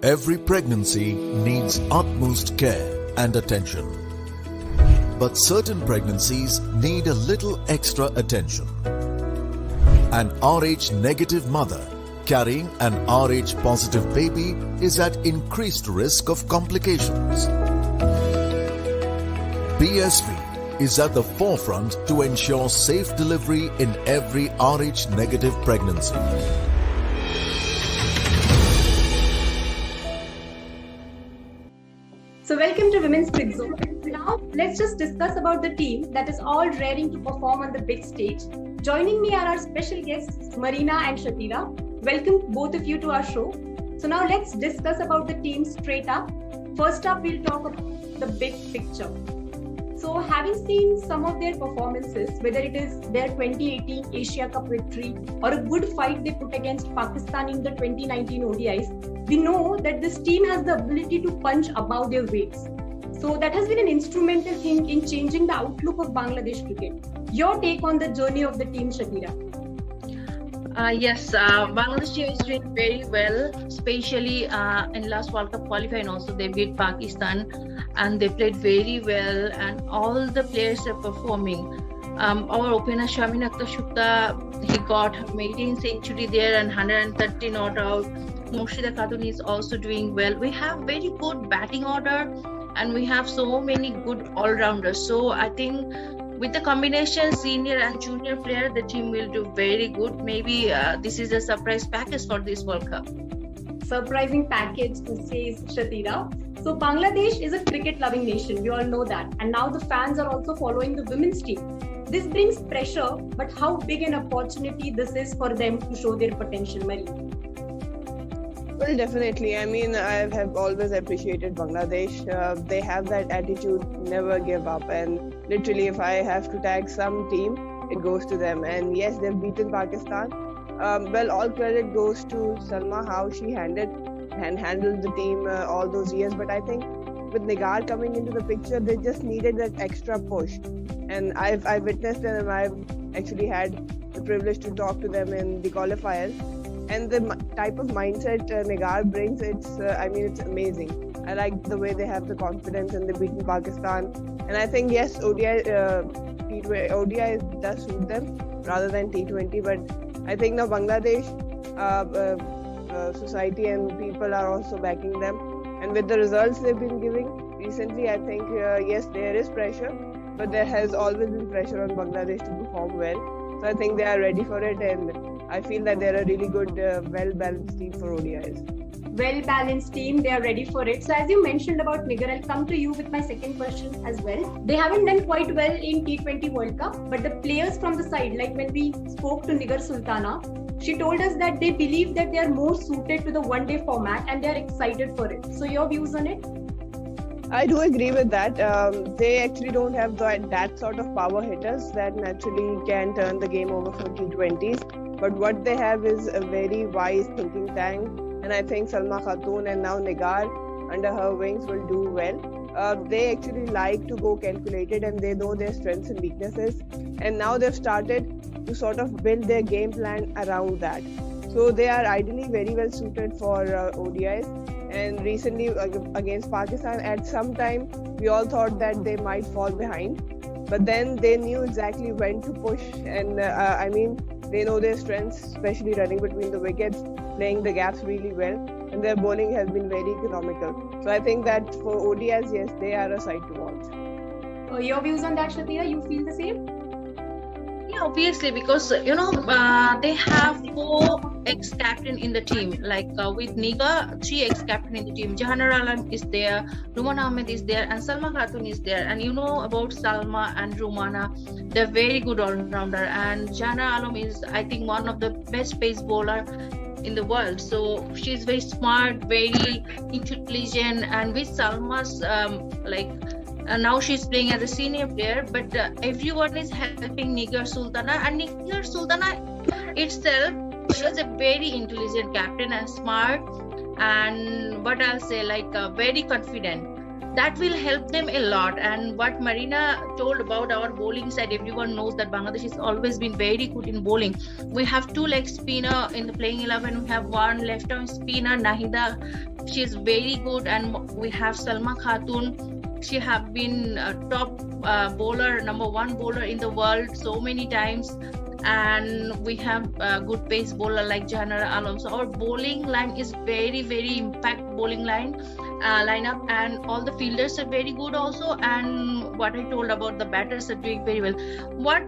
Every pregnancy needs utmost care and attention. But certain pregnancies need a little extra attention. An RH negative mother carrying an RH positive baby is at increased risk of complications. BSV is at the forefront to ensure safe delivery in every RH negative pregnancy. So welcome to Women's Quick Zone. Now let's just discuss about the team that is all raring to perform on the big stage. Joining me are our special guests Marina and Shathira. Welcome both of you to our show. So now let's discuss about the team straight up. First up, we'll talk about the big picture. So having seen some of their performances, whether it is their 2018 Asia Cup victory or a good fight they put against Pakistan in the 2019 ODIs, we know that this team has the ability to punch above their weights. So that has been an instrumental thing in changing the outlook of Bangladesh cricket. Your take on the journey of the team, Shathira? Yes, Bangladesh team is doing very well, especially in last World Cup qualifying also. They beat Pakistan and they played very well and all the players are performing. Our opener Shamin Akhtar Shukta, he got her maiden century there and 130 not out. Murshida Khatun is also doing well. We have very good batting order and we have so many good all-rounders. So I think with the combination senior and junior player, the team will do very good. Maybe this is a surprise package for this World Cup. Surprising package, says Shathira. So Bangladesh is a cricket-loving nation. We all know that. And now the fans are also following the women's team. This brings pressure, but how big an opportunity this is for them to show their potential, Marina? Well, definitely. I mean, I have always appreciated Bangladesh. They have that attitude, never give up. And literally, if I have to tag some team, it goes to them. And yes, they've beaten Pakistan. Well, all credit goes to Salma, how she handled the team all those years. But I think with Nigar coming into the picture, they just needed that extra push. And I've witnessed them. I've actually had the privilege to talk to them in the qualifiers. And the type of mindset Nigar brings, it's amazing. I like the way they have the confidence and they've beaten Pakistan. And I think, yes, ODI does suit them rather than T20. But I think now Bangladesh society and people are also backing them. And with the results they've been giving recently, I think, yes, there is pressure. But there has always been pressure on Bangladesh to perform well. So I think they are ready for it. And I feel that they're a really good, well-balanced team for ODIs. Well-balanced team, they are ready for it. So as you mentioned about Nigar, I'll come to you with my second question as well. They haven't done quite well in T20 World Cup, but the players from the side, like when we spoke to Nigar Sultana, she told us that they believe that they are more suited to the one-day format and they are excited for it. So your views on it? I do agree with that. They actually don't have that sort of power hitters that naturally can turn the game over for T20s. But what they have is a very wise thinking tank. And I think Salma Khatun and now Nigar under her wings will do well. They actually like to go calculated and they know their strengths and weaknesses. And now they've started to sort of build their game plan around that. So they are ideally very well suited for ODIs. And recently against Pakistan, at some time, we all thought that they might fall behind. But then they knew exactly when to push. And they know their strengths, especially running between the wickets, playing the gaps really well. And their bowling has been very economical. So I think that for ODIs, yes, they are a sight to watch. Your views on that, Shathira? You feel the same? Yeah, obviously, because they have 4 ex-captain in the team. Like with Nigar, 3 ex-captain in the team. Jahannar Alam is there, Rumana Ahmed is there, and Salma Khatun is there. And you know about Salma and Rumana, they're very good all-rounder. And Jahannar Alam is, I think, one of the best pace bowler in the world. So she's very smart, very intelligent, and with Salma's now she's playing as a senior player, but everyone is helping Nigar Sultana, and Nigar Sultana itself, she's a very intelligent captain and smart, and what I'll say, very confident. that will help them a lot. And what Marina told about our bowling side, everyone knows that Bangladesh has always been very good in bowling. We have 2 leg spinner in the playing 11. We have 1 left arm spinner, Nahida. She is very good. And we have Salma Khatun. She have been a top bowler, number 1 bowler in the world so many times. And we have a good pace bowler like Jahanara Alam. So our bowling line is very, very impact bowling lineup, and all the fielders are very good also. And what I told about the batters are doing very well. What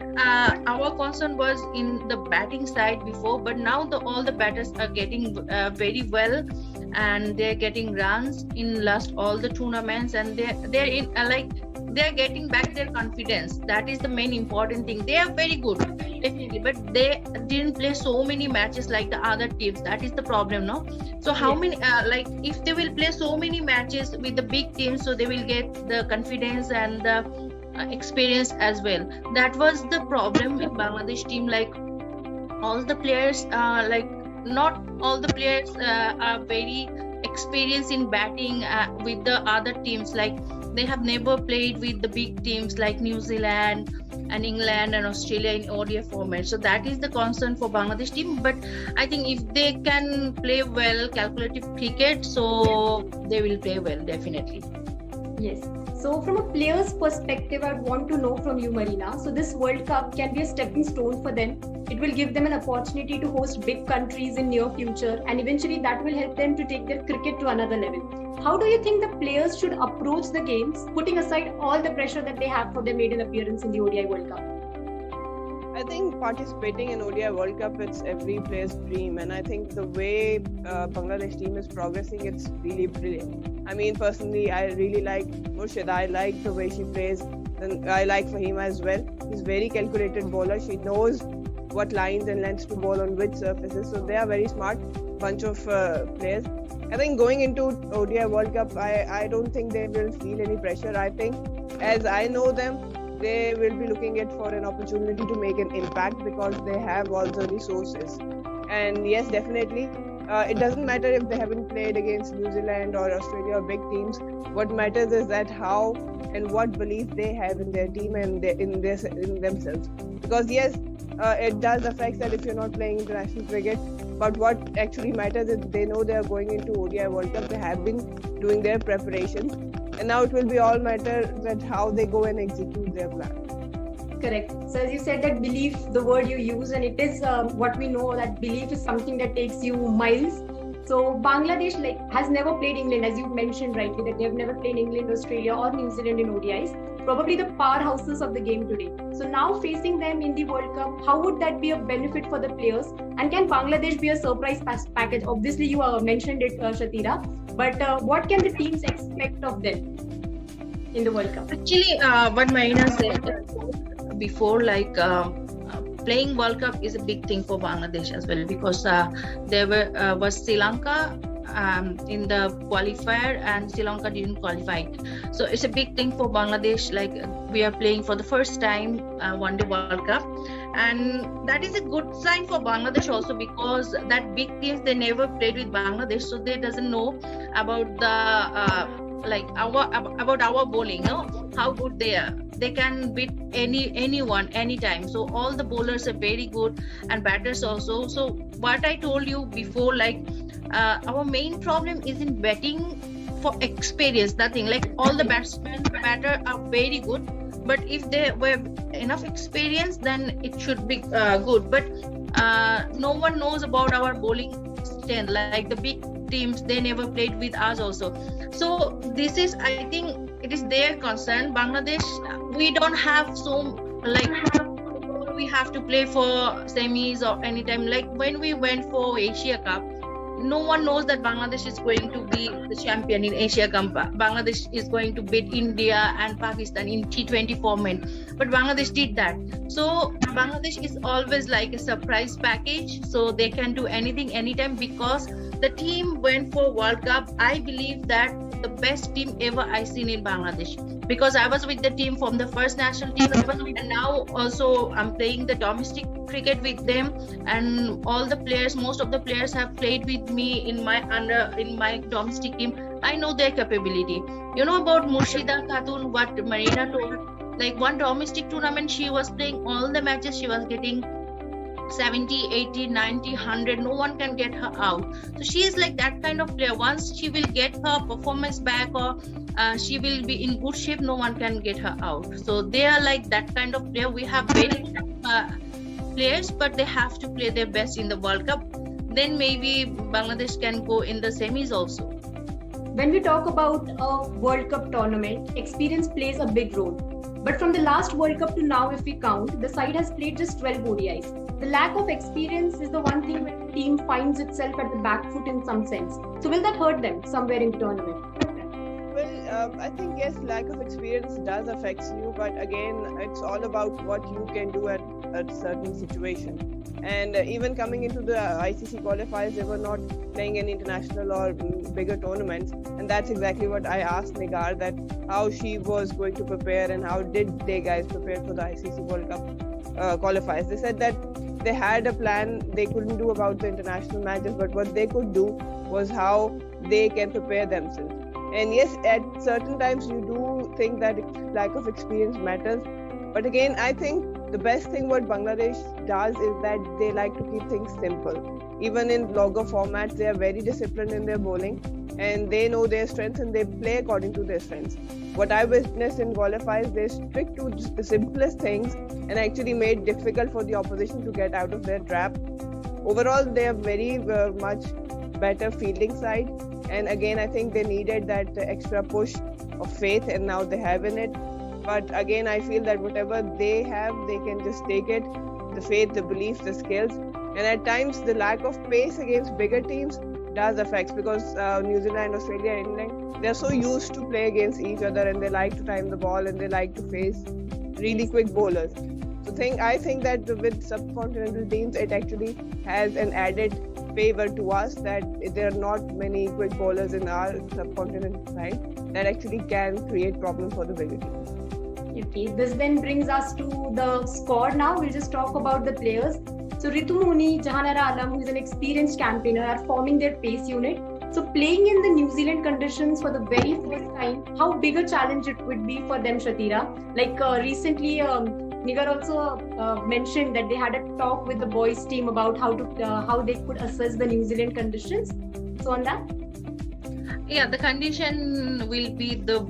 our concern was in the batting side before, but now all the batters are getting very well, and they're getting runs in all the tournaments, and they're in they're getting back their confidence. That is the main important thing. They are very good, definitely, but they didn't play so many matches like the other teams. That is the problem, no? So how many if they will play so many matches with the big teams, so they will get the confidence and the experience as well. That was the problem with Bangladesh team. Like all the players not all the players are very experienced in batting with the other teams. Like they have never played with the big teams like New Zealand and England and Australia in ODI format. So that is the concern for Bangladesh team. But I think if they can play well calculative cricket, so they will play well, definitely. Yes. So from a player's perspective, I want to know from you, Marina. So this World Cup can be a stepping stone for them. It will give them an opportunity to host big countries in near future, and eventually that will help them to take their cricket to another level. How do you think the players should approach the games, putting aside all the pressure that they have for their maiden appearance in the ODI World Cup? I think participating in ODI World Cup, it's every player's dream, and I think the way Bangladesh team is progressing, it's really brilliant. I mean, personally, I really like Murshid. I like the way she plays, and I like Fahima as well. She's very calculated bowler. She knows what lines and lengths to bowl on which surfaces, so they are very smart bunch of players. I think going into ODI World Cup, I don't think they will feel any pressure. I think, as I know them, they will be looking at for an opportunity to make an impact because they have all the resources. And yes, definitely, it doesn't matter if they haven't played against New Zealand or Australia or big teams. What matters is that how and what belief they have in their team and in themselves. Because yes, it does affect that if you're not playing international cricket. But what actually matters is they know they are going into ODI World Cup. They have been doing their preparations, and now it will be all matter that how they go and execute their plan. Correct. So as you said, that belief, the word you use, and it is what we know, that belief is something that takes you miles. So Bangladesh has never played England, as you mentioned rightly, that they have never played England, Australia or New Zealand in ODIs. Probably the powerhouses of the game today. So now facing them in the World Cup, how would that be a benefit for the players? And can Bangladesh be a surprise package? Obviously, you mentioned it, Shathira. But what can the teams expect of them in the World Cup? Actually, what Marina said before, playing World Cup is a big thing for Bangladesh as well, because there was Sri Lanka in the qualifier, and Sri Lanka didn't qualify. So it's a big thing for Bangladesh. We are playing for the first time One Day World Cup, and that is a good sign for Bangladesh also, because that big teams, they never played with Bangladesh, so they doesn't know about the about our bowling, no? How good they are. They can beat anyone anytime. So all the bowlers are very good, and batters also. So what I told you before, our main problem is in batting for experience. Nothing all the batter are very good, but if they were enough experience, then it should be good. But no one knows about our bowling strength. The big teams, they never played with us also. So this is, I think, it is their concern. Bangladesh, we don't have we have to play for semis or anytime. When we went for Asia Cup, no one knows that Bangladesh is going to be the champion in Asia Cup. Bangladesh is going to beat India and Pakistan in T20 format. But Bangladesh did that. So Bangladesh is always like a surprise package. So they can do anything, anytime, because the team went for World Cup. I believe that the best team ever I seen in Bangladesh, because I was with the team from the first national team, and now also I'm playing the domestic cricket with them, and all the players, most of the players have played with me in my domestic team. I know their capability. You know about Murshida Khatun, what Marina told? Like one domestic tournament, she was playing all the matches, she was getting 70, 80, 90, 100. No one can get her out. So she is like that kind of player. Once she will get her performance back, or she will be in good shape, no one can get her out. So they are like that kind of player. We have very players, but they have to play their best in the World Cup. Then maybe Bangladesh can go in the semis also. When we talk about a World Cup tournament, experience plays a big role. But from the last World Cup to now, if we count, the side has played just 12 ODIs. The lack of experience is the one thing where the team finds itself at the back foot in some sense. So will that hurt them somewhere in the tournament? Well, I think yes, lack of experience does affect you, but again, it's all about what you can do at a certain situation. And even coming into the ICC qualifiers, they were not playing any international or bigger tournaments, and that's exactly what I asked Nigar, that how she was going to prepare and how did they guys prepare for the ICC World Cup qualifiers. They said that they had a plan, they couldn't do about the international matches, but what they could do was how they can prepare themselves. And yes, at certain times you do think that lack of experience matters, but again, I think the best thing what Bangladesh does is that they like to keep things simple. Even in longer formats, they are very disciplined in their bowling, and they know their strengths and they play according to their strengths. What I witnessed in qualifiers, they stick to just the simplest things and actually made it difficult for the opposition to get out of their trap. Overall, they are very much better fielding side, and again, I think they needed that extra push of faith, and now they have in it. But again, I feel that whatever they have, they can just take it, the faith, the belief, the skills. And at times, the lack of pace against bigger teams does affect, because New Zealand, Australia, England, they're so used to play against each other, and they like to time the ball, and they like to face really quick bowlers. So I think that with subcontinental teams, it actually has an added favor to us that there are not many quick bowlers in our subcontinent side that actually can create problems for the bigger teams. Okay, this then brings us to the squad now. We'll just talk about the players. So Ritu Moni, Jahanara Alam, who is an experienced campaigner, are forming their pace unit. So playing in the New Zealand conditions for the very first time, how big a challenge it would be for them, Shathira? Like recently, Nigar also mentioned that they had a talk with the boys team about how they could assess the New Zealand conditions. So on that? Yeah, the condition will be the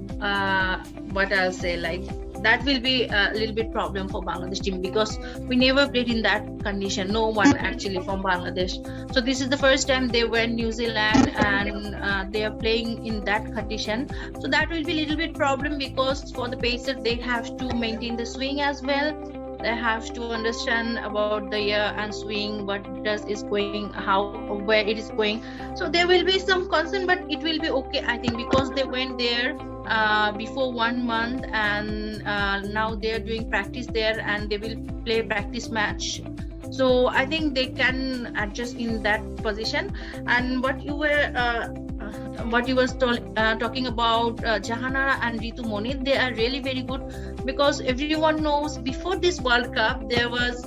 what I'll say, like that will be a little bit problem for Bangladesh team, because we never played in that condition. No one actually from Bangladesh. So this is the first time they were in New Zealand, and they are playing in that condition. So that will be a little bit problem, because for the pacers, they have to maintain the swing as well. They have to understand about the air and swing, what is going, where it is going. So there will be some concern, but it will be okay, I think, because they went there before 1 month, and now they are doing practice there, and they will play practice match. So I think they can adjust in that position. And what you were talking about Jahanara and Ritu Moni, they are really very good, because everyone knows before this World Cup there was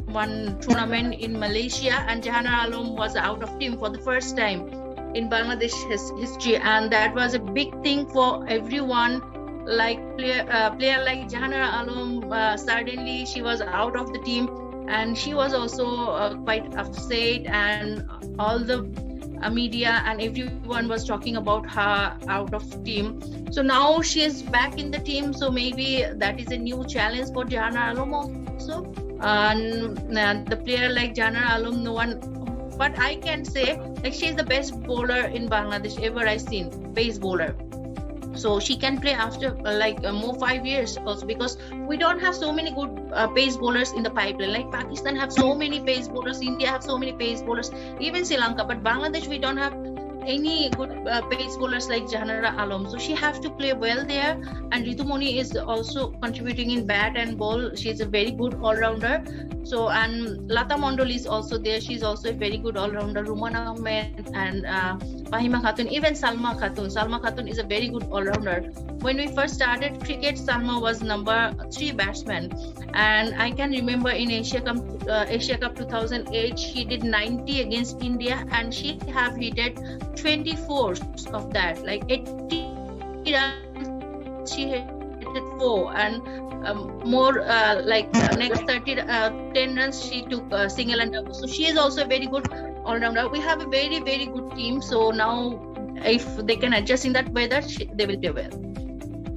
one tournament in Malaysia, and Jahanara Alam was out of team for the first time in Bangladesh history, and that was a big thing for everyone. Like player like Jahanara Alam, suddenly she was out of the team, and she was also quite upset, and all the media and everyone was talking about her out of team. So now she is back in the team, so maybe that is a new challenge for Jahanara Alam also. And the player like Jahanara Alam, no one, but I can say like she is the best bowler in Bangladesh ever I've seen, pace bowler. So she can play after more 5 years also, because we don't have so many good pace bowlers in the pipeline. Like Pakistan have so many pace bowlers, India have so many pace bowlers, even Sri Lanka. But Bangladesh, we don't have any good pace bowlers like Jahanara Alam. So she have to play well there. And Ritu Moni is also contributing in bat and ball. She's a very good all-rounder. So, and Lata Mondol is also there. She's also a very good all-rounder. Ruman Ahmed and Fahima Khatun, even Salma Khatun. Salma Khatun is a very good all-rounder. When we first started cricket, Salma was number 3 batsman. And I can remember in Asia Cup 2008, she did 90 against India, and she have hit 24 of that, like 80 runs she hit 4, and next 10 runs she took single and double. So she is also a very good all-rounder. We have a very, very good team. So now if they can adjust in that weather, they will do well.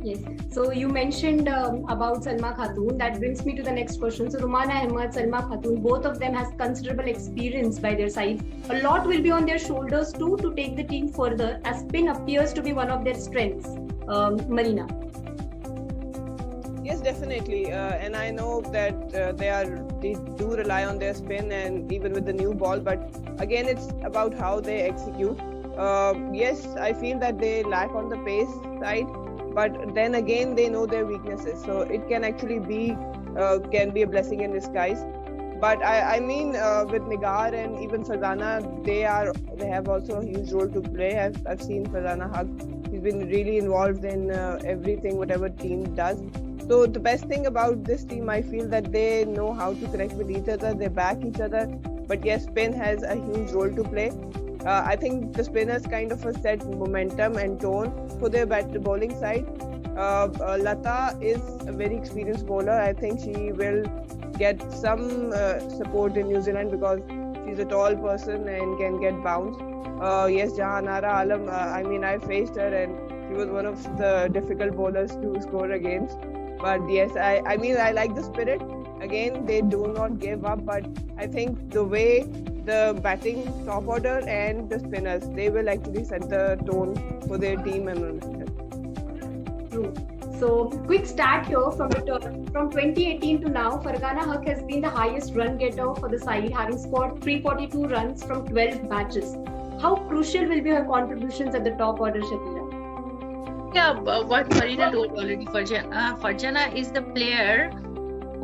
Yes. So you mentioned about Salma Khatun. That brings me to the next question. So Rumana Ahmed, Salma Khatun, both of them has considerable experience by their side. A lot will be on their shoulders too to take the team further, as spin appears to be one of their strengths. Marina. Yes, definitely. And I know that they do rely on their spin and even with the new ball. But again, it's about how they execute. Yes, I feel that they lack on the pace side. But then again, they know their weaknesses. So it can actually be a blessing in disguise. But I mean, with Nigar and even Sutana, they have also a huge role to play. I've seen Sutana hug. She's been really involved in everything, whatever team does. So the best thing about this team, I feel that they know how to connect with each other. They back each other. But yes, spin has a huge role to play. I think the spinners kind of set momentum and tone for their bowling side. Lata is a very experienced bowler. I think she will get some support in New Zealand because she's a tall person and can get bounced. Yes, Jahanara Alam, I faced her and she was one of the difficult bowlers to score against. But yes, I like the spirit. Again, they do not give up, but I think the way the batting top order and the spinners, they will actually set the tone for their team and True. So, quick stat here from 2018 to now, Fargana Haq has been the highest run getter for the side, having scored 342 runs from 12 matches. How crucial will be her contributions at the top order, Shathira? Yeah, what Marina told already, Farjana is the player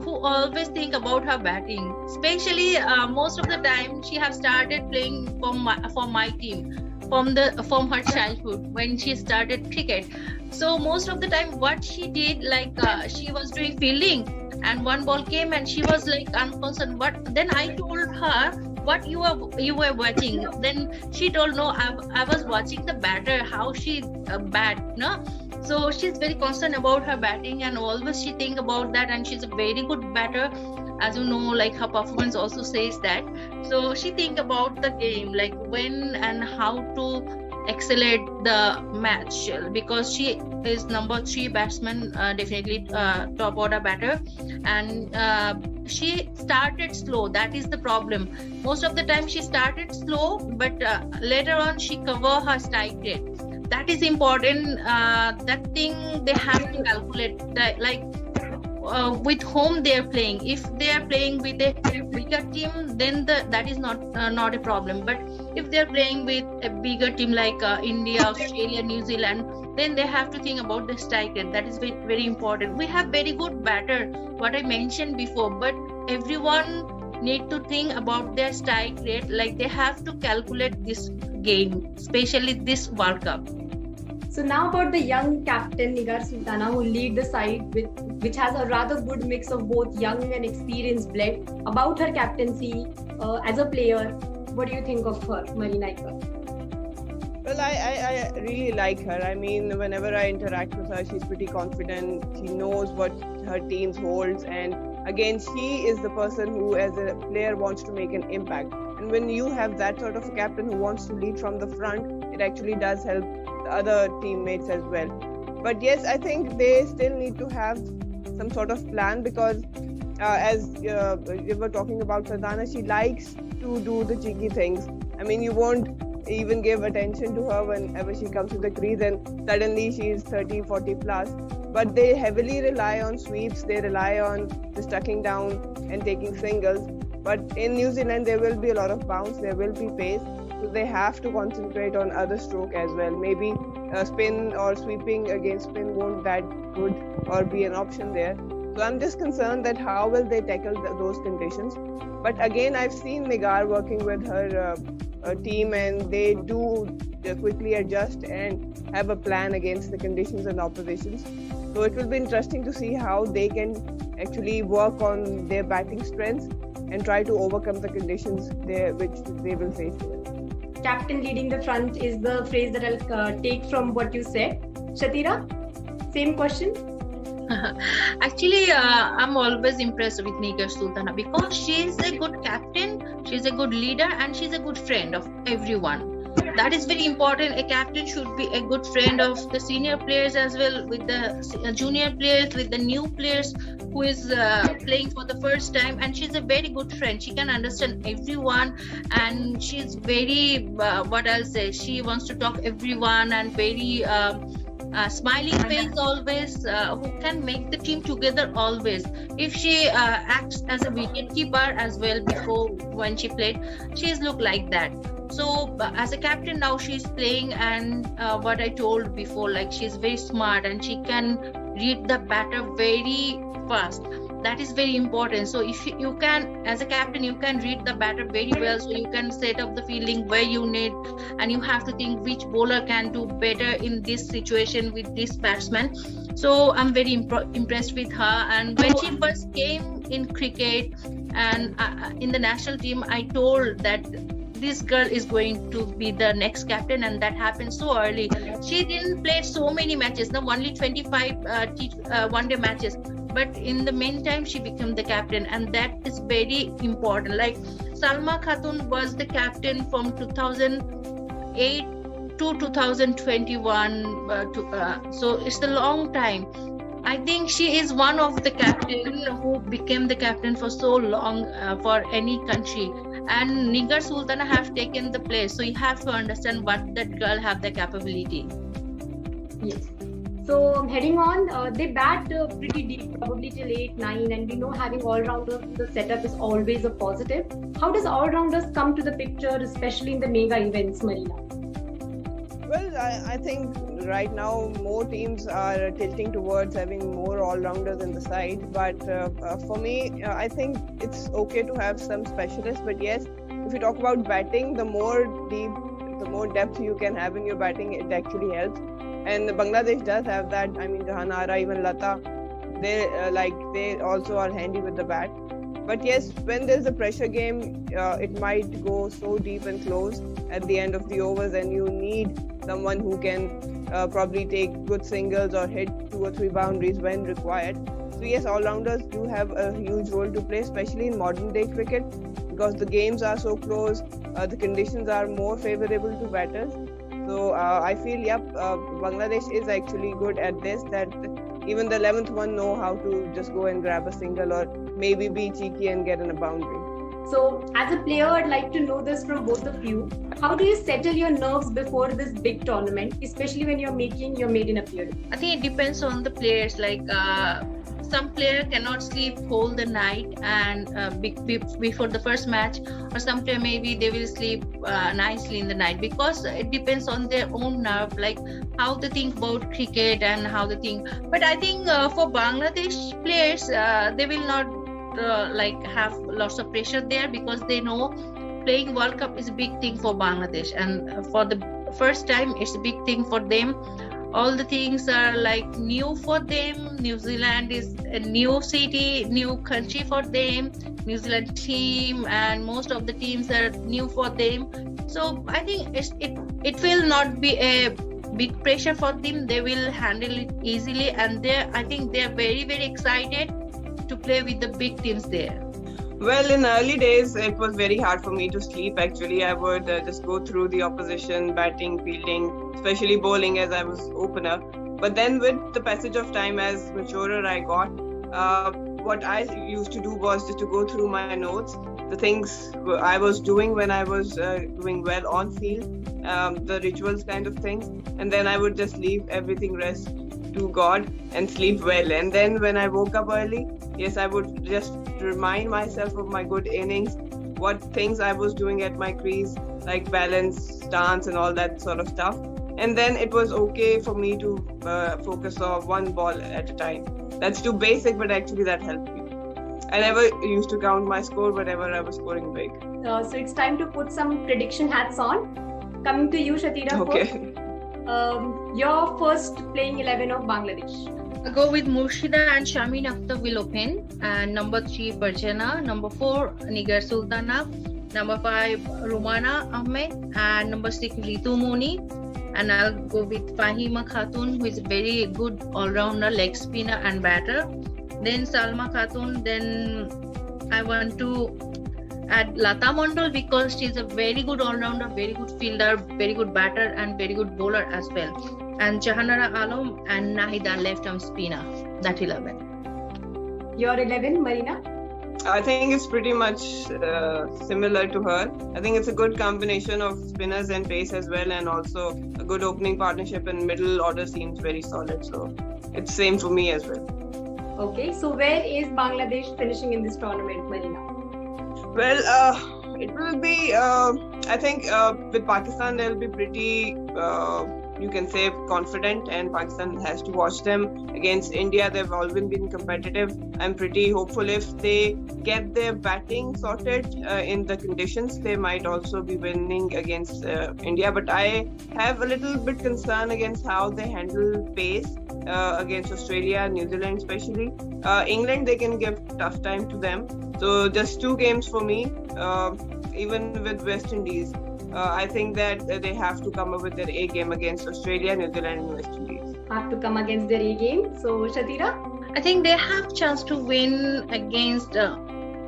who always think about her batting. Especially most of the time she have started playing for my team from her childhood when she started cricket. So most of the time what she did, she was doing fielding and one ball came and she was like unconcerned. But then I told her, what you were watching? Then she told, no, I was watching the batter, how she bat, no? So she's very concerned about her batting and always she think about that, and she's a very good batter. As you know, like her performance also says that. So she think about the game, like when and how to accelerate the match, because she is number 3 batsman, definitely top order batter, and she started slow. That is the problem. Most of the time she started slow, but later on she cover her strike rate. That is important. That thing they have to calculate. With whom they are playing. If they are playing with a bigger team, then that is not a problem. But if they are playing with a bigger team like India, Australia, New Zealand, then they have to think about the strike rate. That is very, very important. We have very good batter, what I mentioned before, but everyone need to think about their strike rate. Like they have to calculate this game, especially this World Cup. So now about the young captain Nigar Sutana, who lead the side which has a rather good mix of both young and experienced blend. About her captaincy as a player, what do you think of her, Marina Iqbal? Well, I really like her. I mean, whenever I interact with her, she's pretty confident. She knows what her team holds, and again, she is the person who, as a player, wants to make an impact. And when you have that sort of a captain who wants to lead from the front, it actually does help the other teammates as well. But yes, I think they still need to have some sort of plan, because as you were talking about Sutana, she likes to do the cheeky things. I mean, you won't even give attention to her whenever she comes to the crease and suddenly she is 30, 40 plus. But they heavily rely on sweeps, they rely on just tucking down and taking singles. But in New Zealand, there will be a lot of bounce, there will be pace. So they have to concentrate on other stroke as well. Maybe spin or sweeping against spin won't that good or be an option there. So I'm just concerned that how will they tackle those conditions. But again, I've seen Nigar working with her team, and they do quickly adjust and have a plan against the conditions and oppositions. So it will be interesting to see how they can actually work on their batting strengths and try to overcome the conditions which they will face. Captain leading the front is the phrase that I'll take from what you said. Shathira, same question. Actually, I'm always impressed with Nigar Sultana because she's a good captain, she's a good leader, and she's a good friend of everyone. That is very important. A captain should be a good friend of the senior players as well, with the junior players, with the new players who is playing for the first time. And she's a very good friend. She can understand everyone, and she's very what I'll say. She wants to talk everyone and very. Smiling face always, who can make the team together always. If she acts as a wicket keeper as well before when she played, she's looked like that. So as a captain now she's playing, and what I told before, like she's very smart and she can read the batter very fast. That is very important. So if you can, as a captain, you can read the batter very well, so you can set up the fielding where you need, and you have to think which bowler can do better in this situation with this batsman. So I'm very impressed with her. And when she first came in cricket and in the national team, I told that this girl is going to be the next captain, and that happened so early. She didn't play so many matches, no, only 25 one-day matches. But in the meantime, she became the captain, and that is very important. Like Salma Khatun was the captain from 2008 to 2021. So it's a long time. I think she is one of the captain who became the captain for so long for any country. And Nigar Sultana have taken the place. So you have to understand what that girl have the capability. Yes. So heading on, they bat pretty deep, probably till 8, 9, and we know having all-rounders in the setup is always a positive. How does all-rounders come to the picture, especially in the mega events, Marina? Well, I think right now more teams are tilting towards having more all-rounders in the side. But for me, I think it's okay to have some specialists. But yes, if you talk about batting, the more depth you can have in your batting, it actually helps. And Bangladesh does have that. I mean, Jahanara, even Lata, they also are handy with the bat. But yes, when there's a pressure game, it might go so deep and close at the end of the overs, and you need someone who can probably take good singles or hit 2 or 3 boundaries when required. So yes, all-rounders do have a huge role to play, especially in modern-day cricket, because the games are so close, the conditions are more favorable to batters. So I feel, Bangladesh is actually good at this, that even the 11th one know how to just go and grab a single or maybe be cheeky and get in a boundary. So as a player, I'd like to know this from both of you. How do you settle your nerves before this big tournament, especially when you're making your maiden appearance? I think it depends on the players. Like some player cannot sleep whole the night and before the first match, or some player maybe they will sleep nicely in the night, because it depends on their own nerve, like how they think about cricket and how they think. But I think for Bangladesh players, they will not have lots of pressure there, because they know playing World Cup is a big thing for Bangladesh, and for the first time it's a big thing for them. All the things are like new for them. New Zealand is a new city, new country for them. New Zealand team and most of the teams are new for them. So I think it will not be a big pressure for them. They will handle it easily, and I think they are very, very excited to play with the big teams there. Well, in early days, it was very hard for me to sleep. Actually, I would just go through the opposition, batting, fielding, especially bowling as I was opener. But then with the passage of time, as maturer I got, what I used to do was just to go through my notes, the things I was doing when I was doing well on field, the rituals kind of things. And then I would just leave everything rest to God and sleep well. And then when I woke up early, yes, I would just remind myself of my good innings, what things I was doing at my crease, like balance, stance and all that sort of stuff. And then it was okay for me to focus on one ball at a time. That's too basic, but actually that helped me. I never used to count my score whenever I was scoring big. So it's time to put some prediction hats on. Coming to you, Shathira. Okay. First. Your first playing 11 of Bangladesh. I go with Murshida and Shamin Akhtar will open, and number 3 Farjana, number 4 Nigar Sultana, number 5 Rumana Ahmed, and number 6 Ritu Moni, and I'll go with Fahima Khatun, who is a very good all-rounder, leg spinner and batter. Then Salma Khatun. Then I want to add Lata Mondol because she's a very good all-rounder, very good fielder, very good batter and very good bowler as well. And Jahanara Alam and Nahida left-arm spinner. That 11. Your 11, Marina? I think it's pretty much similar to her. I think it's a good combination of spinners and pace as well, and also a good opening partnership, and middle order seems very solid. So it's same for me as well. Okay, so where is Bangladesh finishing in this tournament, Marina? Well, it will be, I think with Pakistan, they'll be pretty, you can say, confident, and Pakistan has to watch them. Against India, they've always been competitive. I'm pretty hopeful if they get their batting sorted in the conditions, they might also be winning against India. But I have a little bit concern against how they handle pace against Australia, New Zealand especially. England, they can give tough time to them. So just 2 games for me, even with West Indies. I think that they have to come up with their A game against Australia, New Zealand and West Indies. Have to come against their A game. So Shathira? I think they have chance to win against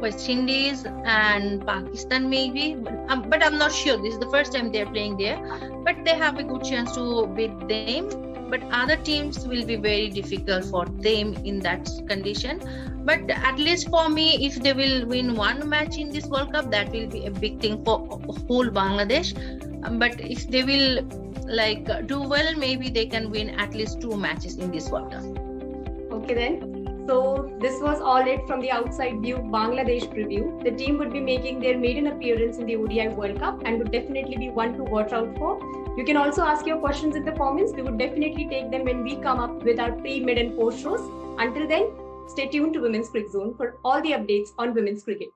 West Indies and Pakistan maybe, but I'm not sure. This is the first time they're playing there, but they have a good chance to beat them. But other teams will be very difficult for them in that condition. But at least for me, if they will win 1 match in this World Cup, that will be a big thing for whole Bangladesh. But if they will do well, maybe they can win at least 2 matches in this World Cup. Okay then. So this was all it from the outside view Bangladesh preview. The team would be making their maiden appearance in the ODI World Cup and would definitely be one to watch out for. You can also ask your questions in the comments. We would definitely take them when we come up with our pre, mid and post shows. Until then, stay tuned to Women's Cricket Zone for all the updates on women's cricket.